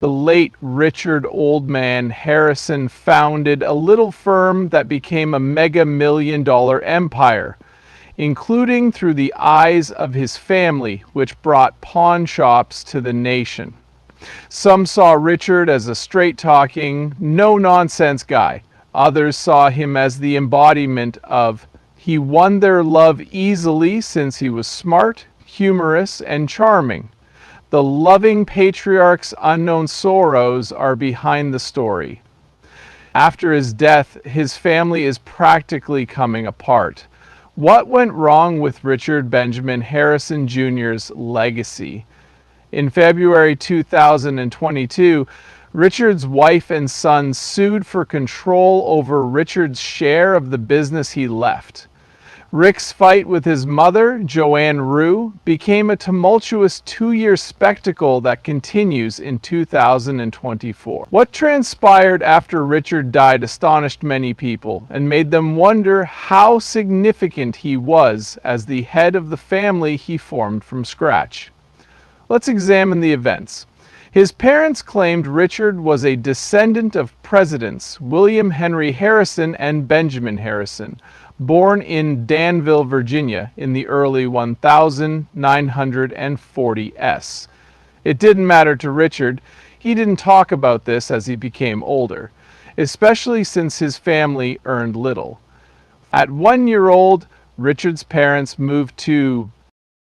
the late Richard Oldman Harrison founded a little firm that became a mega-million-dollar empire, including through the eyes of his family, which brought pawn shops to the nation. Some saw Richard as a straight-talking, no-nonsense guy. Others saw him as the embodiment of he won their love easily since he was smart, humorous, and charming. The loving patriarch's unknown sorrows are behind the story. After his death, his family is practically coming apart. What went wrong with Richard Benjamin Harrison Jr.'s legacy? In February 2022, Richard's wife and son sued for control over Richard's share of the business he left. Rick's fight with his mother, Joanne Rue, became a tumultuous 2-year spectacle that continues in 2024. What transpired after Richard died astonished many people and made them wonder how significant he was as the head of the family he formed from scratch. Let's examine the events. His parents claimed Richard was a descendant of presidents William Henry Harrison and Benjamin Harrison, born in Danville, Virginia in the early 1940s. It didn't matter to Richard. He didn't talk about this as he became older, especially since his family earned little. At 1 year old, Richard's parents moved to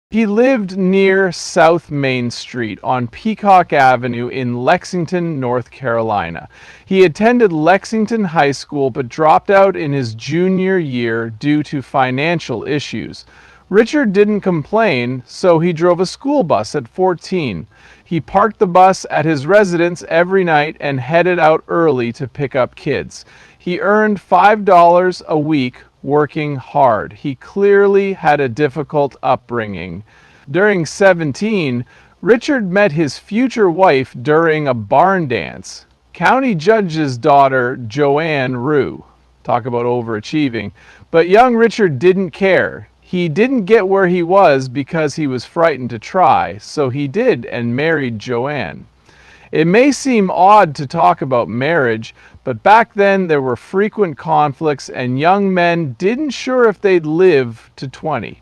He lived near South Main Street on Peacock Avenue in Lexington, North Carolina. He attended Lexington High School but dropped out in his junior year due to financial issues. Richard didn't complain, so he drove a school bus at 14. He parked the bus at his residence every night and headed out early to pick up kids. He earned $5 a week working hard. He clearly had a difficult upbringing. During 17, Richard met his future wife during a barn dance. County Judge's daughter, Joanne Rue. Talk about overachieving. But young Richard didn't care. He didn't get where he was because he was frightened to try, so he did and married Joanne. It may seem odd to talk about marriage, but back then there were frequent conflicts and young men didn't sure if they'd live to 20.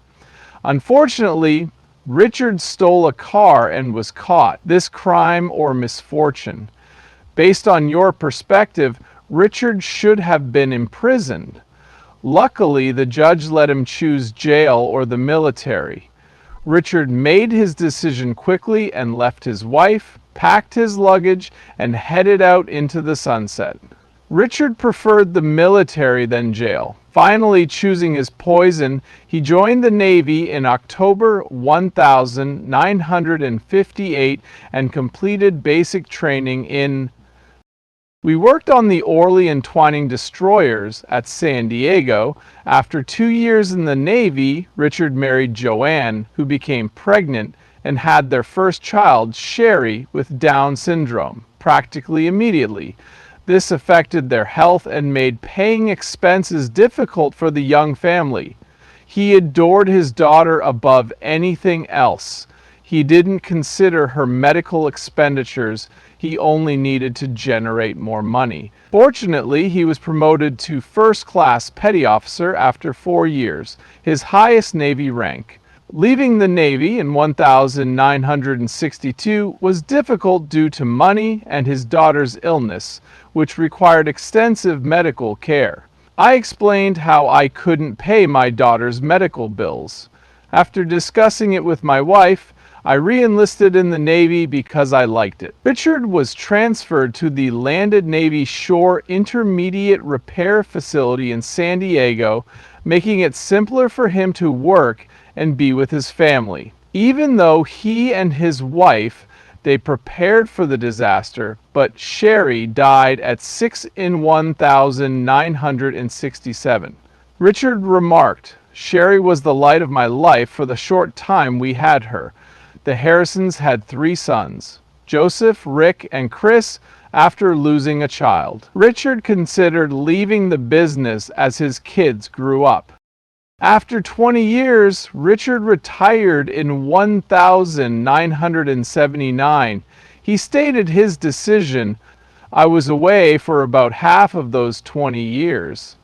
Unfortunately, Richard stole a car and was caught. This crime or misfortune. Based on your perspective, Richard should have been imprisoned. Luckily, the judge let him choose jail or the military. Richard made his decision quickly and left his wife, packed his luggage, and headed out into the sunset. Richard preferred the military than jail. Finally choosing his poison, he joined the Navy in October 1958 and completed basic training in We worked on the Orleans Twining destroyers at San Diego. After 2 years in the Navy, Richard married Joanne, who became pregnant and had their first child, Sherry, with Down syndrome, practically immediately. This affected their health and made paying expenses difficult for the young family. He adored his daughter above anything else. He didn't consider her medical expenditures. He only needed to generate more money. Fortunately, he was promoted to first-class petty officer after 4 years, his highest Navy rank. Leaving the Navy in 1962 was difficult due to money and his daughter's illness, which required extensive medical care. I explained how I couldn't pay my daughter's medical bills. After discussing it with my wife, I re-enlisted in the Navy because I liked it. Richard was transferred to the Landed Navy Shore Intermediate Repair Facility in San Diego, making it simpler for him to work and be with his family. Even though he and his wife, they prepared for the disaster, but Sherry died at 6 in 1967. Richard remarked, "Sherry was the light of my life for the short time we had her." The Harrisons had 3 sons, Joseph, Rick, and Chris, after losing a child. Richard considered leaving the business as his kids grew up. After 20 years, Richard retired in 1979. He stated his decision: "I was away for about half of those 20 years.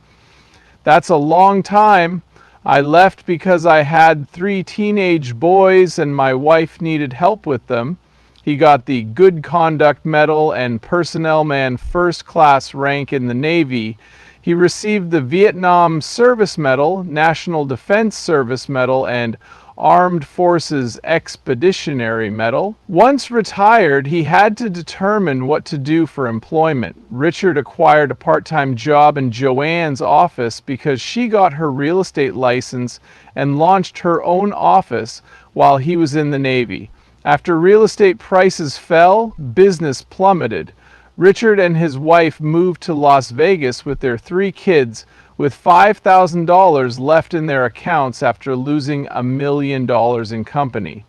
That's a long time. I left because I had 3 teenage boys and my wife needed help with them." He got the Good Conduct Medal and Personnel Man First Class rank in the Navy. He received the Vietnam Service Medal, National Defense Service Medal, and Armed Forces Expeditionary Medal. Once retired, he had to determine what to do for employment. Richard acquired a part-time job in Joanne's office because she got her real estate license and launched her own office while he was in the Navy. After real estate prices fell, business plummeted. Richard and his wife moved to Las Vegas with their 3 kids, with $5,000 left in their accounts after losing $1 million in company.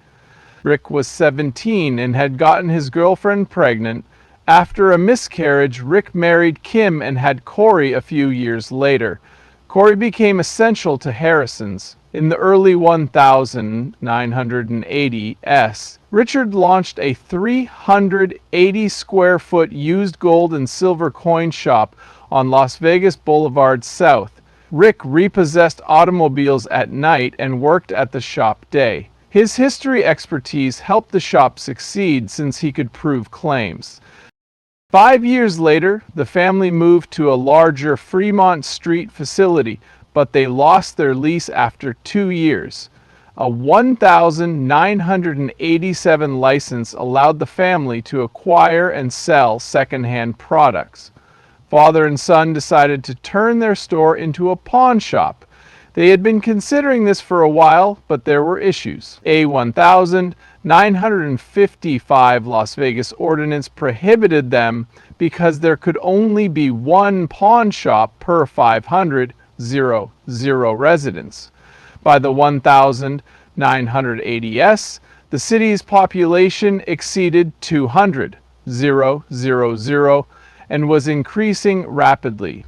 Rick was 17 and had gotten his girlfriend pregnant. After a miscarriage, Rick married Kim and had Corey a few years later. Corey became essential to Harrison's. In the early 1980s, Richard launched a 380 square foot used gold and silver coin shop on Las Vegas Boulevard South. Rick repossessed automobiles at night and worked at the shop day. His history expertise helped the shop succeed since he could prove claims. 5 years later, the family moved to a larger Fremont Street facility, but they lost their lease after 2 years. A 1,987 license allowed the family to acquire and sell secondhand products. Father and son decided to turn their store into a pawn shop. They had been considering this for a while, but there were issues. A 1,955 Las Vegas ordinance prohibited them because there could only be one pawn shop per 500 residents. By the 1980s, the city's population exceeded 200 and was increasing rapidly.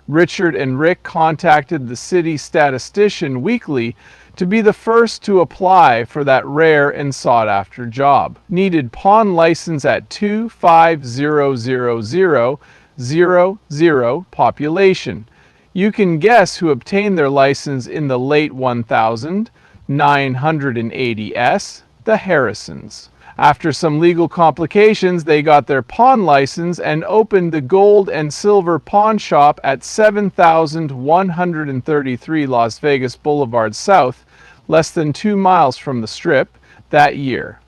Richard and Rick contacted the city statistician weekly to be the first to apply for that rare and sought-after job. Needed pawn license at 25,000 population. You can guess who obtained their license in the late 1980s, the Harrisons. After some legal complications, they got their pawn license and opened the gold and silver pawn shop at 7133 Las Vegas Boulevard South, less than 2 miles from the Strip, that year.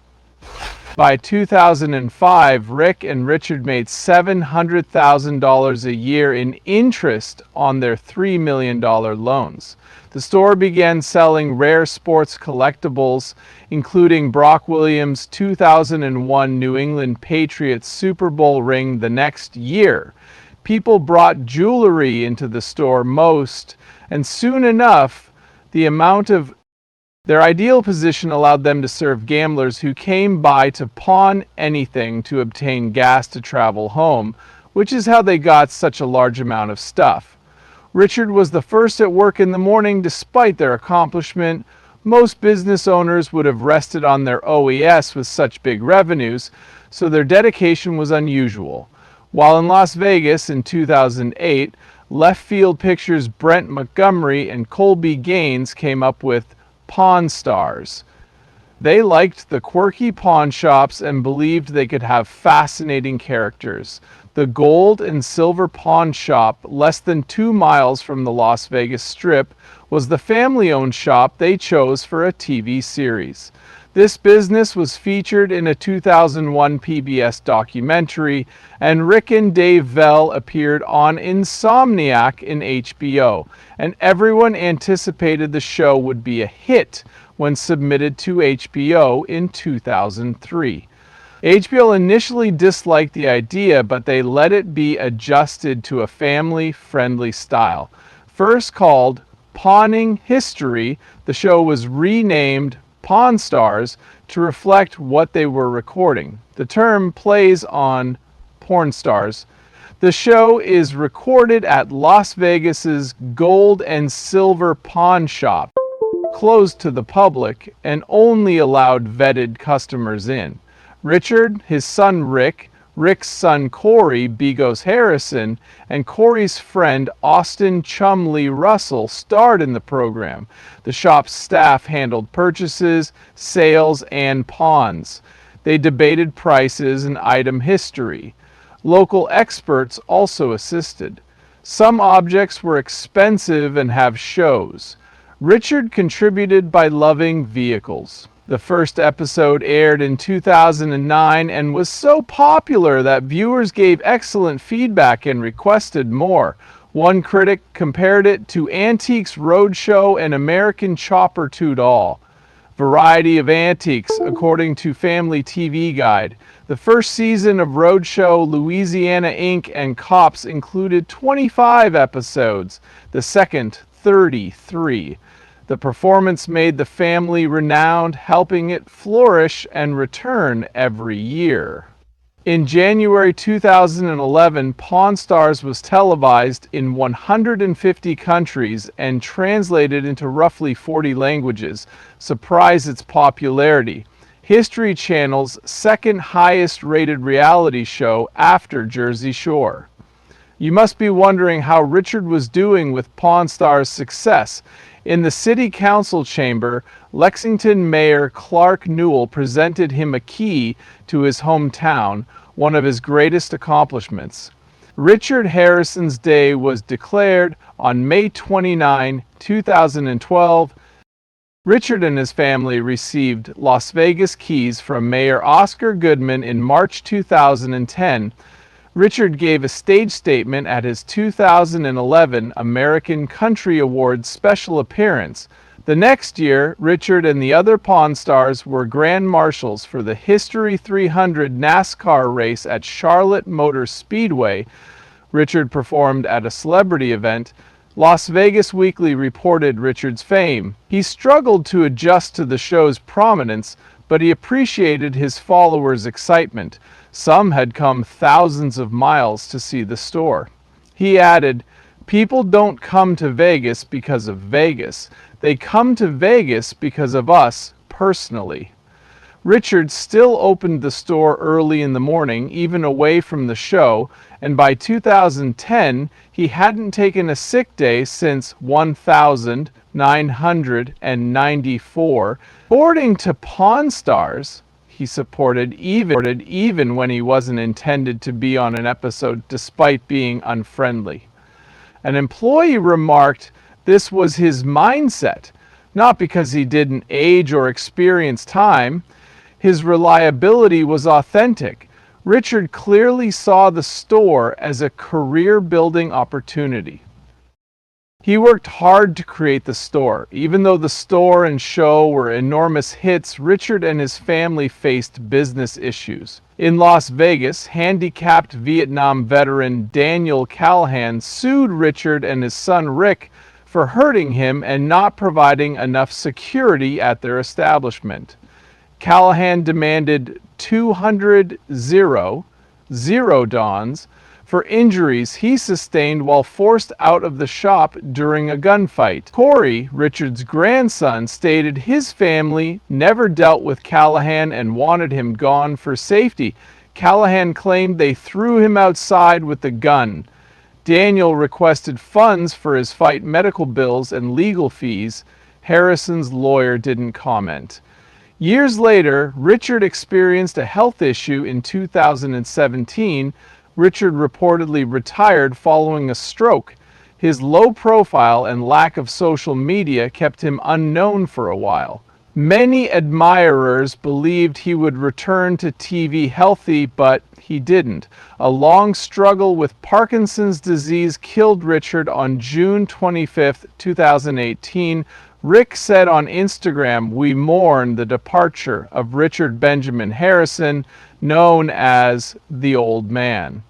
By 2005, Rick and Richard made $700,000 a year in interest on their $3 million loans. The store began selling rare sports collectibles, including Brock Williams' 2001 New England Patriots Super Bowl ring the next year. People brought jewelry into the store and soon enough, their ideal position allowed them to serve gamblers who came by to pawn anything to obtain gas to travel home, which is how they got such a large amount of stuff. Richard was the first at work in the morning despite their accomplishment. Most business owners would have rested on their OES with such big revenues, so their dedication was unusual. While in Las Vegas in 2008, Left Field Pictures' Brent Montgomery and Colby Gaines came up with Pawn Stars. They liked the quirky pawn shops and believed they could have fascinating characters. The gold and silver pawn shop, less than 2 miles from the Las Vegas Strip, was the family-owned shop they chose for a TV series. This business was featured in a 2001 PBS documentary, and Rick and Dave Vell appeared on Insomniac in HBO, and everyone anticipated the show would be a hit when submitted to HBO in 2003. HBO initially disliked the idea, but they let it be adjusted to a family-friendly style. First called Pawning History, the show was renamed Pawn Stars to reflect what they were recording. The term plays on porn stars. The show is recorded at Las Vegas's Gold and Silver Pawn Shop, closed to the public and only allowed vetted customers in. Richard, his son Rick, Rick's son Corey, Bigos Harrison, and Corey's friend Austin Chumley Russell starred in the program. The shop's staff handled purchases, sales, and pawns. They debated prices and item history. Local experts also assisted. Some objects were expensive and have shows. Richard contributed by loving vehicles. The first episode aired in 2009 and was so popular that viewers gave excellent feedback and requested more. One critic compared it to Antiques Roadshow and American Chopper 2 Doll. Variety of antiques, according to Family TV Guide. The first season of Roadshow Louisiana Inc. and Cops included 25 episodes, the second 33. The performance made the family renowned, helping it flourish and return every year. In January 2011, Pawn Stars was televised in 150 countries and translated into roughly 40 languages. Surprise its popularity. History Channel's second highest rated reality show after Jersey Shore. You must be wondering how Richard was doing with Pawn Stars' success. In the city council chamber, Lexington Mayor Clark Newell presented him a key to his hometown, one of his greatest accomplishments. Richard Harrison's Day was declared on May 29, 2012. Richard and his family received Las Vegas keys from Mayor Oscar Goodman in March 2010. Richard gave a stage statement at his 2011 American Country Awards special appearance. The next year, Richard and the other Pawn Stars were grand marshals for the History 300 NASCAR race at Charlotte Motor Speedway. Richard performed at a celebrity event. Las Vegas Weekly reported Richard's fame. He struggled to adjust to the show's prominence, but he appreciated his followers' excitement. Some had come thousands of miles to see the store. He added, "People don't come to Vegas because of Vegas. They come to Vegas because of us personally." Richard still opened the store early in the morning, even away from the show, and by 2010, he hadn't taken a sick day since 1994. According to Pawn Stars, he supported even when he wasn't intended to be on an episode despite being unfriendly. An employee remarked this was his mindset, not because he didn't age or experience time. His reliability was authentic. Richard clearly saw the store as a career-building opportunity. He worked hard to create the store. Even though the store and show were enormous hits, Richard and his family faced business issues. In Las Vegas, handicapped Vietnam veteran Daniel Callahan sued Richard and his son Rick for hurting him and not providing enough security at their establishment. Callahan demanded $200,000 for injuries he sustained while forced out of the shop during a gunfight. Corey, Richard's grandson, stated his family never dealt with Callahan and wanted him gone for safety. Callahan claimed they threw him outside with a gun. Daniel requested funds for his fight medical bills and legal fees. Harrison's lawyer didn't comment. Years later, Richard experienced a health issue in 2017. Richard reportedly retired following a stroke. His low profile and lack of social media kept him unknown for a while. Many admirers believed he would return to TV healthy, but he didn't. A long struggle with Parkinson's disease killed Richard on June 25, 2018. Rick said on Instagram, "We mourn the departure of Richard Benjamin Harrison, known as the Old Man."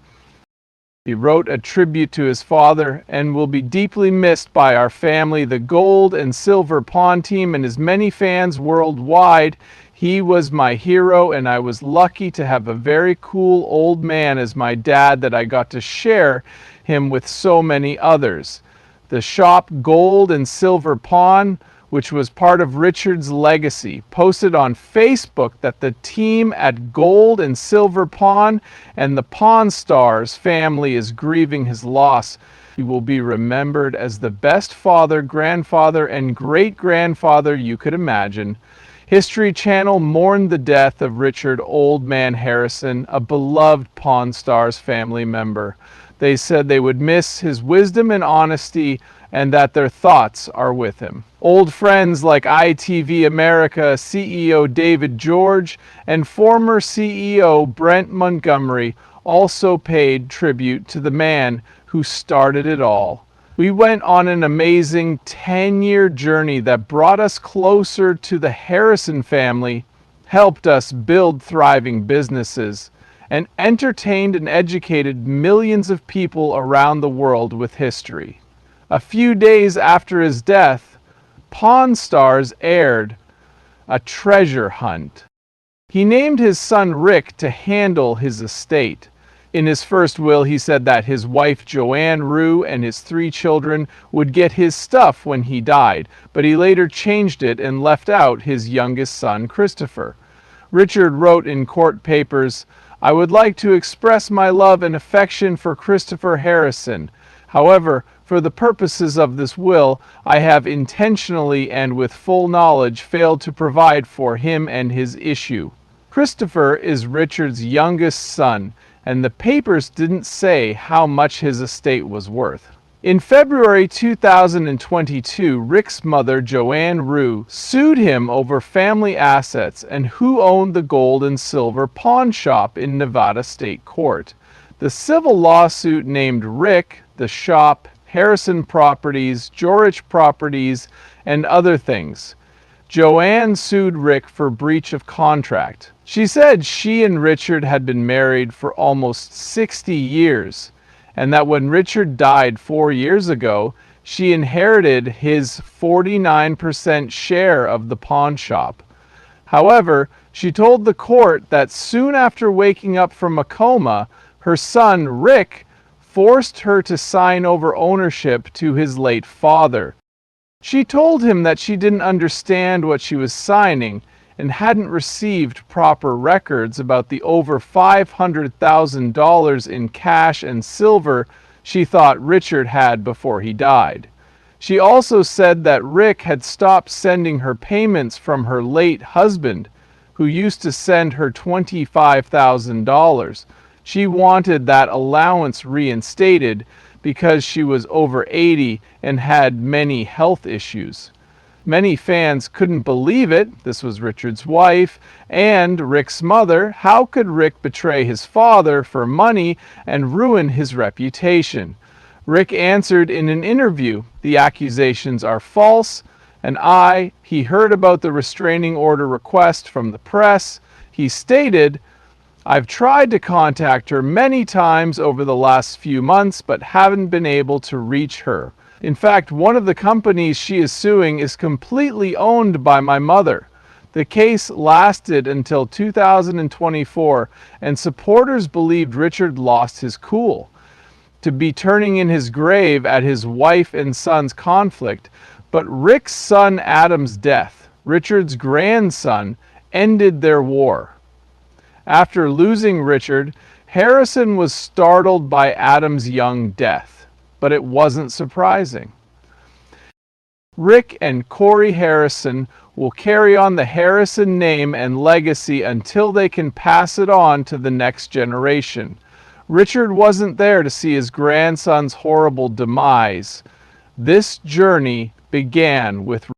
He wrote a tribute to his father and will be deeply missed by our family, the Gold and Silver Pawn Team, and his many fans worldwide. He was my hero, and I was lucky to have a very cool old man as my dad that I got to share him with so many others. The shop Gold and Silver Pawn which was part of Richard's legacy, posted on Facebook that the team at Gold and Silver Pawn and the Pawn Stars family is grieving his loss. He will be remembered as the best father, grandfather, and great-grandfather you could imagine. History Channel mourned the death of Richard Old Man Harrison, a beloved Pawn Stars family member. They said they would miss his wisdom and honesty and that their thoughts are with him. Old friends like ITV America CEO David George and former CEO Brent Montgomery also paid tribute to the man who started it all. We went on an amazing 10-year journey that brought us closer to the Harrison family, helped us build thriving businesses, and entertained and educated millions of people around the world with history. A few days after his death, Pawn Stars aired a treasure hunt. He named his son Rick to handle his estate. In his first will, he said that his wife Joanne Rue and his 3 children would get his stuff when he died, but he later changed it and left out his youngest son, Christopher. Richard wrote in court papers, "I would like to express my love and affection for Christopher Harrison. However, for the purposes of this will, I have intentionally and with full knowledge failed to provide for him and his issue." Christopher is Richard's youngest son, and the papers didn't say how much his estate was worth. In February 2022, Rick's mother, Joanne Rue, sued him over family assets and who owned the gold and silver pawn shop in Nevada State Court. The civil lawsuit named Rick, the shop, Harrison Properties, Jorich Properties, and other things. Joanne sued Rick for breach of contract. She said she and Richard had been married for almost 60 years, and that when Richard died 4 years ago, she inherited his 49% share of the pawn shop. However, she told the court that soon after waking up from a coma, her son Rick forced her to sign over ownership to his late father. She told him that she didn't understand what she was signing and hadn't received proper records about the over $500,000 in cash and silver she thought Richard had before he died. She also said that Rick had stopped sending her payments from her late husband, who used to send her $25,000. She wanted that allowance reinstated because she was over 80 and had many health issues. Many fans couldn't believe it. This was Richard's wife and Rick's mother. How could Rick betray his father for money and ruin his reputation? Rick answered in an interview, "The accusations are false, and he heard about the restraining order request from the press." He stated, "I've tried to contact her many times over the last few months, but haven't been able to reach her. In fact, one of the companies she is suing is completely owned by my mother." The case lasted until 2024, and supporters believed Richard lost his cool, to be turning in his grave at his wife and son's conflict. But Rick's son Adam's death, Richard's grandson, ended their war. After losing Richard, Harrison was startled by Adam's young death, but it wasn't surprising. Rick and Corey Harrison will carry on the Harrison name and legacy until they can pass it on to the next generation. Richard wasn't there to see his grandson's horrible demise. This journey began with